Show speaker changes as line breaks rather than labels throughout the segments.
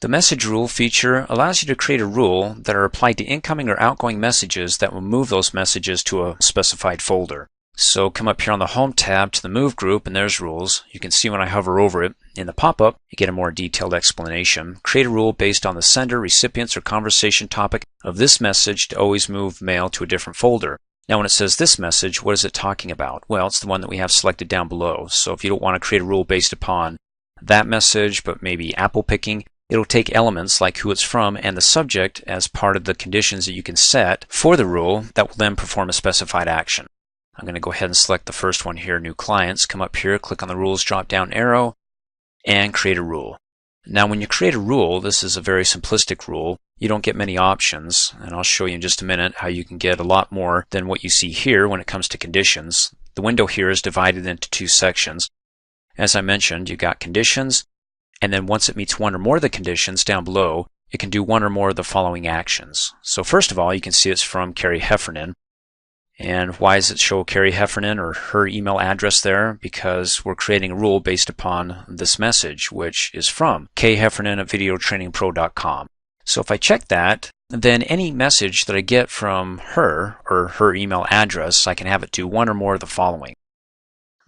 The message rule feature allows you to create a rule that are applied to incoming or outgoing messages that will move those messages to a specified folder. So come up here on the Home tab to the Move group, and there's rules. You can see when I hover over it in the pop-up, you get a more detailed explanation. Create a rule based on the sender, recipients, or conversation topic of this message to always move mail to a different folder. Now when it says this message, what is it talking about? Well, it's the one that we have selected down below. So if you don't want to create a rule based upon that message, but maybe apple picking, it'll take elements like who it's from and the subject as part of the conditions that you can set for the rule that will then perform a specified action. I'm going to go ahead and select the first one here, New Clients. Come up here, click on the Rules drop-down arrow, and create a rule. Now when you create a rule, this is a very simplistic rule. You don't get many options, and I'll show you in just a minute how you can get a lot more than what you see here when it comes to conditions. The window here is divided into two sections. As I mentioned, you've got conditions, and then once it meets one or more of the conditions down below, it can do one or more of the following actions. So first of all, you can see it's from Carrie Heffernan. And why does it show Carrie Heffernan or her email address there? Because we're creating a rule based upon this message, which is from kheffernan@videotrainingpro.com. So if I check that, then any message that I get from her or her email address, I can have it do one or more of the following.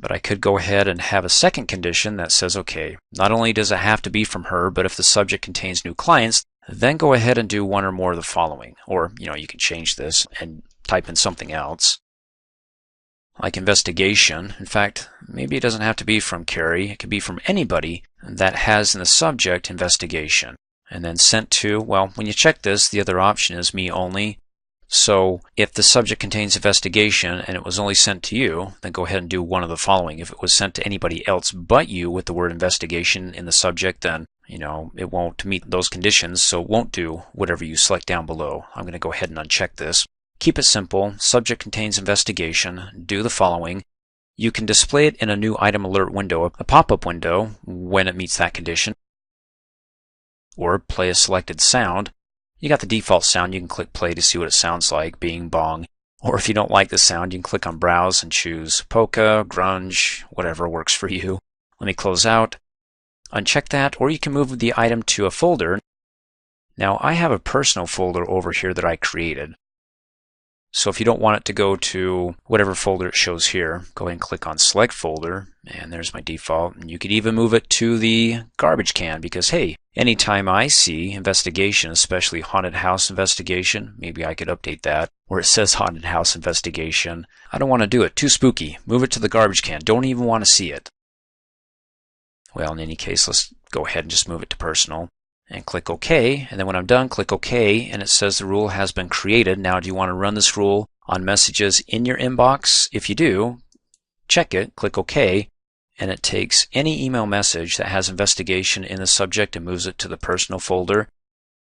But I could go ahead and have a second condition that says, okay, not only does it have to be from her, but if the subject contains new clients, then go ahead and do one or more of the following. Or, you can change this and type in something else, like investigation. In fact, maybe it doesn't have to be from Carrie. It could be from anybody that has in the subject investigation. And then sent to, well, when you check this, the other option is me only. So if the subject contains investigation and it was only sent to you, then go ahead and do one of the following. If it was sent to anybody else but you with the word investigation in the subject, then it won't meet those conditions, so it won't do whatever you select down below. I'm going to go ahead and uncheck this. Keep it simple. Subject contains investigation. Do the following. You can display it in a new item alert window, a pop-up window, when it meets that condition. Or play a selected sound. You got the default sound. You can click play to see what it sounds like, bing, bong. Or if you don't like the sound, you can click on browse and choose polka, grunge, whatever works for you. Let me close out. Uncheck that, or you can move the item to a folder. Now I have a personal folder over here that I created. So if you don't want it to go to whatever folder it shows here, go ahead and click on Select Folder, and there's my default. And you could even move it to the garbage can because, hey, anytime I see investigation, especially haunted house investigation, maybe I could update that, where it says haunted house investigation. I don't want to do it. Too spooky. Move it to the garbage can. Don't even want to see it. Well, in any case, let's go ahead and just move it to personal. And click OK, and then when I'm done, click OK, and it says the rule has been created. Now, do you want to run this rule on messages in your inbox? If you do, check it, click OK, and it takes any email message that has investigation in the subject and moves it to the personal folder.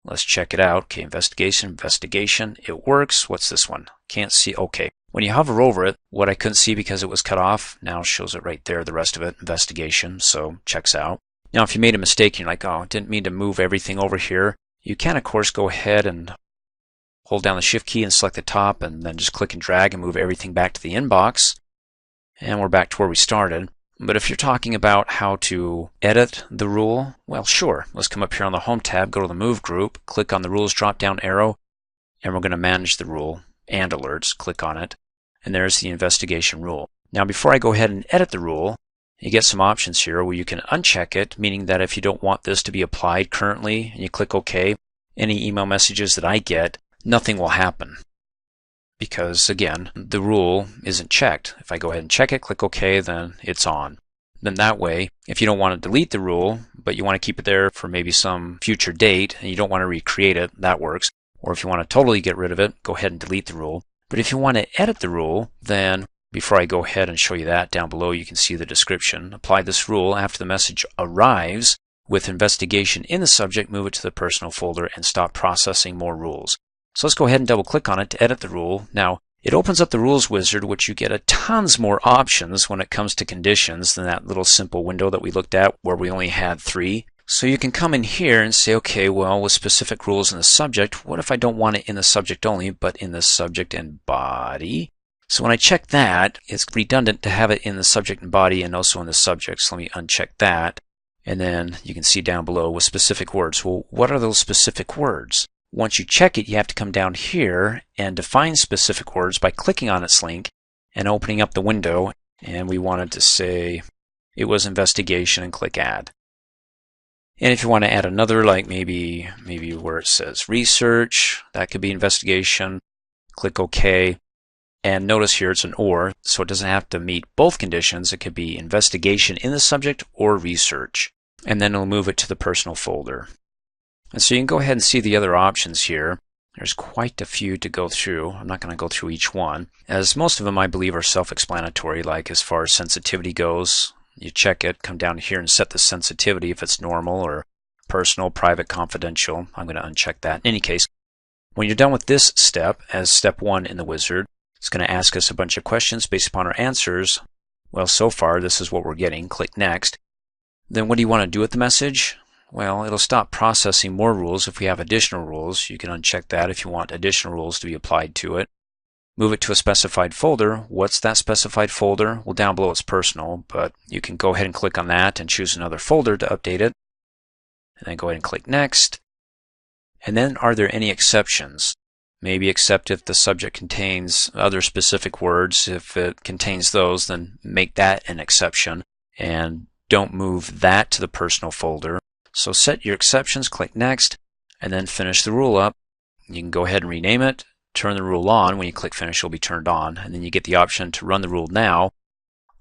Let's check it out. Okay, investigation, it works. What's this one? Can't see. OK. When you hover over it, what I couldn't see because it was cut off, now shows it right there, the rest of it, investigation, so checks out. Now, if you made a mistake, you're like, oh, I didn't mean to move everything over here. You can, of course, go ahead and hold down the Shift key and select the top, and then just click and drag and move everything back to the inbox. And we're back to where we started. But if you're talking about how to edit the rule, well, sure. Let's come up here on the Home tab, go to the Move group, click on the Rules drop-down arrow, and we're going to manage the rule and alerts. Click on it, and there's the investigation rule. Now, before I go ahead and edit the rule, you get some options here where you can uncheck it, meaning that if you don't want this to be applied currently and you click OK, any email messages that I get, nothing will happen. Because, again, the rule isn't checked. If I go ahead and check it, click OK, then it's on. Then that way, if you don't want to delete the rule, but you want to keep it there for maybe some future date and you don't want to recreate it, that works. Or if you want to totally get rid of it, go ahead and delete the rule. But if you want to edit the rule, then before I go ahead and show you that, down below you can see the description. Apply this rule after the message arrives with investigation in the subject, move it to the personal folder, and stop processing more rules. So let's go ahead and double click on it to edit the rule. Now, it opens up the rules wizard, which you get a tons more options when it comes to conditions than that little simple window that we looked at where we only had 3. So you can come in here and say, okay, well, with specific rules in the subject, what if I don't want it in the subject only, but in the subject and body? So when I check that, it's redundant to have it in the subject and body and also in the subject. So let me uncheck that. And then you can see down below with specific words. Well, what are those specific words? Once you check it, you have to come down here and define specific words by clicking on its link and opening up the window. And we wanted to say it was investigation and click add. And if you want to add another, like maybe where it says research, that could be investigation, click OK. And notice here it's an or, so it doesn't have to meet both conditions. It could be investigation in the subject or research. And then it'll move it to the personal folder. And so you can go ahead and see the other options here. There's quite a few to go through. I'm not going to go through each one, as most of them I believe are self-explanatory, like as far as sensitivity goes. You check it, come down here and set the sensitivity if it's normal or personal, private, confidential. I'm going to uncheck that. In any case, when you're done with this step, as step 1 in the wizard, it's going to ask us a bunch of questions based upon our answers. Well, so far this is what we're getting. Click next. Then what do you want to do with the message? Well, it'll stop processing more rules if we have additional rules. You can uncheck that if you want additional rules to be applied to it. Move it to a specified folder. What's that specified folder? Well, down below it's personal, but you can go ahead and click on that and choose another folder to update it. And then go ahead and click next. And then are there any exceptions? Maybe except if the subject contains other specific words. If it contains those, then make that an exception and don't move that to the personal folder. So set your exceptions, click next, and then finish the rule up. You can go ahead and rename it. Turn the rule on. When you click finish, it'll be turned on. And then you get the option to run the rule now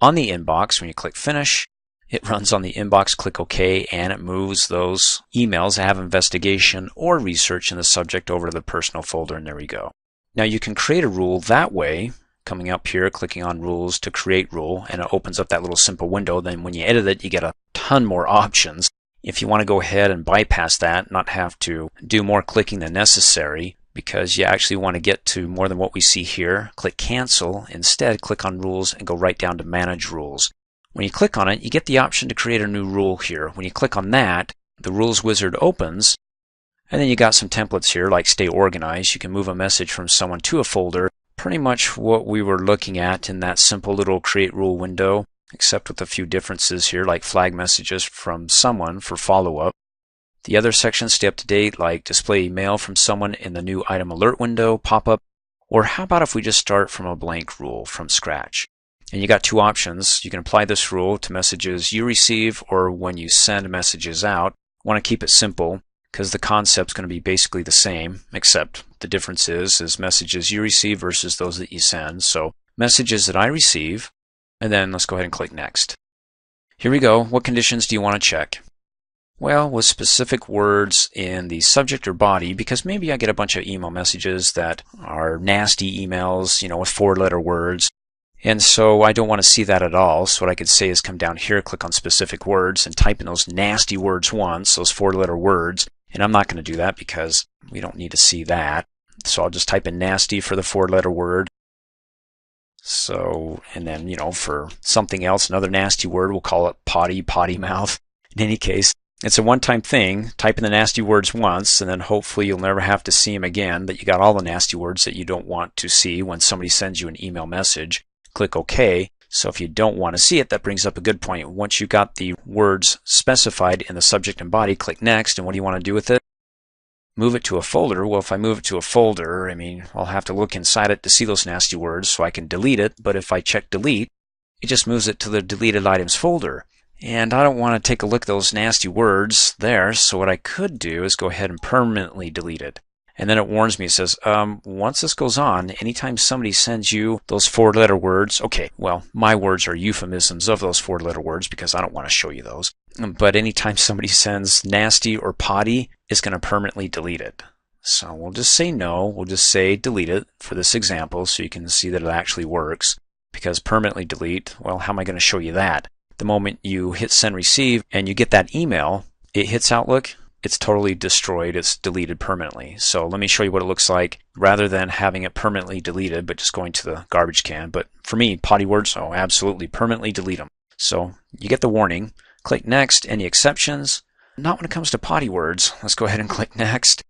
on the inbox. When you click finish, it runs on the inbox, click OK, and it moves those emails that have investigation or research in the subject over to the personal folder, and there we go. Now you can create a rule that way, coming up here, clicking on rules to create rule, and it opens up that little simple window. Then when you edit it, you get a ton more options. If you want to go ahead and bypass that, not have to do more clicking than necessary, because you actually want to get to more than what we see here, click cancel. Instead, click on rules and go right down to manage rules. When you click on it, you get the option to create a new rule here. When you click on that, the rules wizard opens, and then you got some templates here like stay organized. You can move a message from someone to a folder. Pretty much what we were looking at in that simple little create rule window, except with a few differences here, like flag messages from someone for follow-up. The other sections stay up to date, like display email from someone in the new item alert window pop-up. Or how about if we just start from a blank rule from scratch? And you got two options. You can apply this rule to messages you receive or when you send messages out. Want to keep it simple because the concept's going to be basically the same, except the difference is messages you receive versus those that you send. So messages that I receive, and then let's go ahead and click next. Here we go. What conditions do you want to check? Well, with specific words in the subject or body, because maybe I get a bunch of email messages that are nasty emails, with 4-letter words. And so I don't want to see that at all. So what I could say is come down here, click on specific words, and type in those nasty words once, those 4-letter words. And I'm not going to do that because we don't need to see that. So I'll just type in nasty for the 4-letter word. So, and then, for something else, another nasty word, we'll call it potty mouth. In any case, it's a one-time thing. Type in the nasty words once, and then hopefully you'll never have to see them again, that you got all the nasty words that you don't want to see when somebody sends you an email message. Click OK. So if you don't want to see it, that brings up a good point. Once you got the words specified in the subject and body, click next. And what do you want to do with it? Move it to a folder. Well, if I move it to a folder, I'll have to look inside it to see those nasty words so I can delete it. But if I check delete, it just moves it to the deleted items folder. And I don't want to take a look at those nasty words there. So what I could do is go ahead and permanently delete it. And then it warns me, it says, once this goes on, anytime somebody sends you those 4-letter words, okay, well, my words are euphemisms of those 4-letter words because I don't want to show you those. But anytime somebody sends nasty or potty, it's going to permanently delete it. So we'll just say no. We'll just say delete it for this example so you can see that it actually works. Because permanently delete, well, how am I going to show you that? The moment you hit send receive and you get that email, it hits Outlook. It's totally destroyed. It's deleted permanently. So let me show you what it looks like rather than having it permanently deleted but just going to the garbage can. But for me, potty words, oh, absolutely permanently delete them. So you get the warning. Click next. Any exceptions? Not when it comes to potty words. Let's go ahead and click next.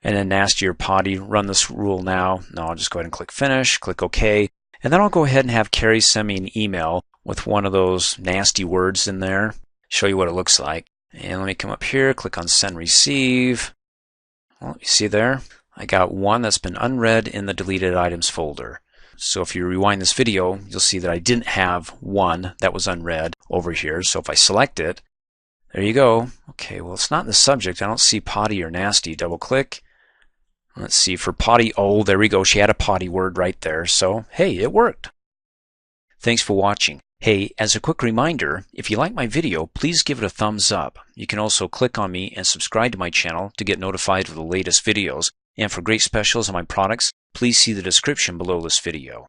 And then nasty or potty, run this rule now. No, I'll just go ahead and click finish, click OK. And then I'll go ahead and have Carrie send me an email with one of those nasty words in there. Show you what it looks like. And let me come up here, click on Send Receive. Well, you see there, I got one that's been unread in the deleted items folder. So if you rewind this video, you'll see that I didn't have one that was unread over here. So if I select it, there you go. Okay, well, it's not in the subject. I don't see potty or nasty. Double click. Let's see, for potty, oh, there we go. She had a potty word right there. So, hey, it worked. Thanks for watching. Hey, as a quick reminder, if you like my video, please give it a thumbs up. You can also click on me and subscribe to my channel to get notified of the latest videos. And for great specials on my products, please see the description below this video.